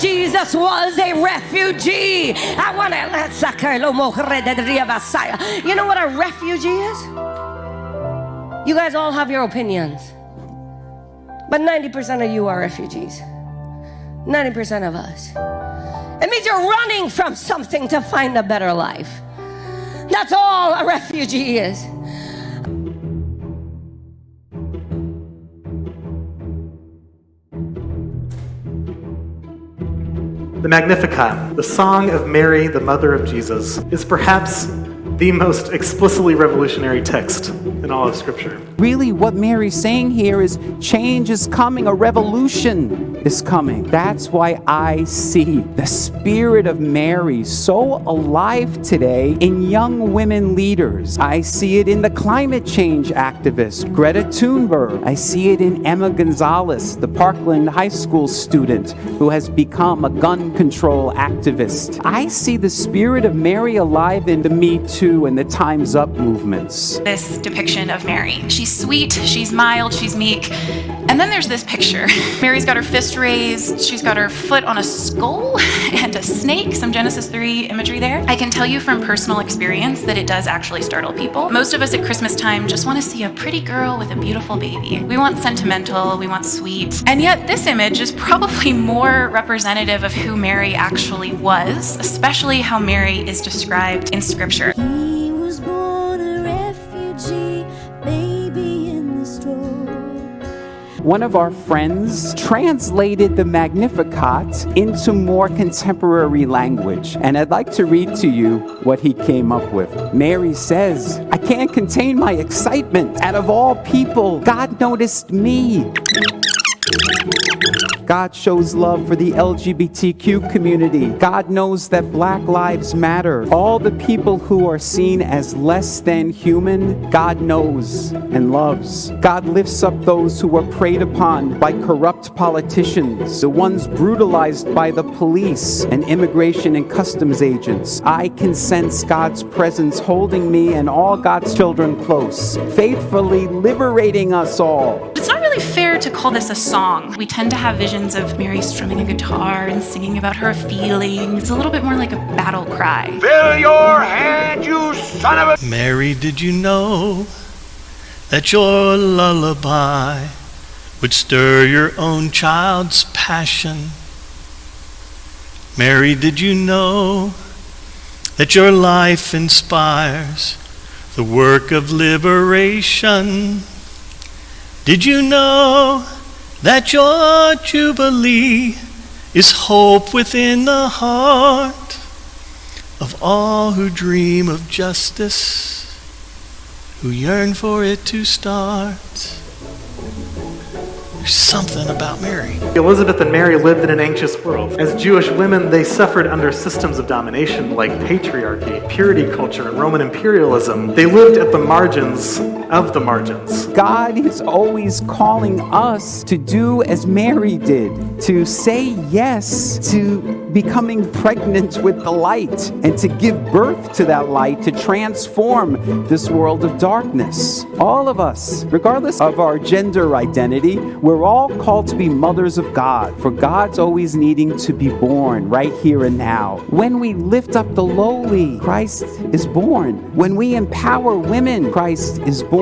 Jesus was a refugee. You know what a refugee is? You guys all have your opinions, but 90% of you are refugees. 90% of us. It means you're running from something to find a better life. That's all a refugee is. The Magnificat, the song of Mary, the mother of Jesus, is perhaps the most explicitly revolutionary text in all of Scripture. Really, what Mary's saying here is change is coming, a revolution is coming. That's why I see the spirit of Mary so alive today in young women leaders. I see it in the climate change activist, Greta Thunberg. I see it in Emma Gonzalez, the Parkland High School student who has become a gun control activist. I see the spirit of Mary alive in the Me Too and the Time's Up movements. This depiction of Mary. She's sweet, she's mild, she's meek. And then there's this picture. Mary's got her fist raised, she's got her foot on a skull and a snake, some Genesis 3 imagery there. I can tell you from personal experience that it does actually startle people. Most of us at Christmas time just want to see a pretty girl with a beautiful baby. We want sentimental, we want sweet. And yet this image is probably more representative of who Mary actually was, especially how Mary is described in Scripture. He was born a refugee, baby in the straw. One of our friends translated the Magnificat into more contemporary language, and I'd like to read to you what he came up with. Mary says, "I can't contain my excitement. Out of all people, God noticed me." God shows love for the LGBTQ community. God knows that Black lives matter. All the people who are seen as less than human, God knows and loves. God lifts up those who are preyed upon by corrupt politicians, the ones brutalized by the police and immigration and customs agents. I can sense God's presence holding me and all God's children close, faithfully liberating us all. It's not really fair to call this a song. We tend to have visions of Mary strumming a guitar and singing about her feelings. It's a little bit more like a battle cry. Fill your hand, you son of a... Mary, did you know that your lullaby would stir your own child's passion? Mary, did you know that your life inspires the work of liberation? Did you know that your jubilee is hope within the heart of all who dream of justice, who yearn for it to start? There's something about Mary. Elizabeth and Mary lived in an anxious world. As Jewish women, they suffered under systems of domination like patriarchy, purity culture, and Roman imperialism. They lived at the margins of the margins. God is always calling us to do as Mary did, to say yes to becoming pregnant with the light and to give birth to that light to transform this world of darkness. All of us, regardless of our gender identity, we're all called to be mothers of God, for God's always needing to be born right here and now. When we lift up the lowly, Christ is born. When we empower women, Christ is born.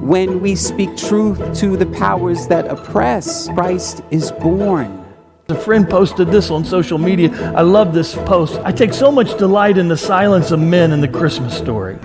When we speak truth to the powers that oppress, Christ is born. A friend posted this on social media. I love this post. I take so much delight in the silence of men in the Christmas story.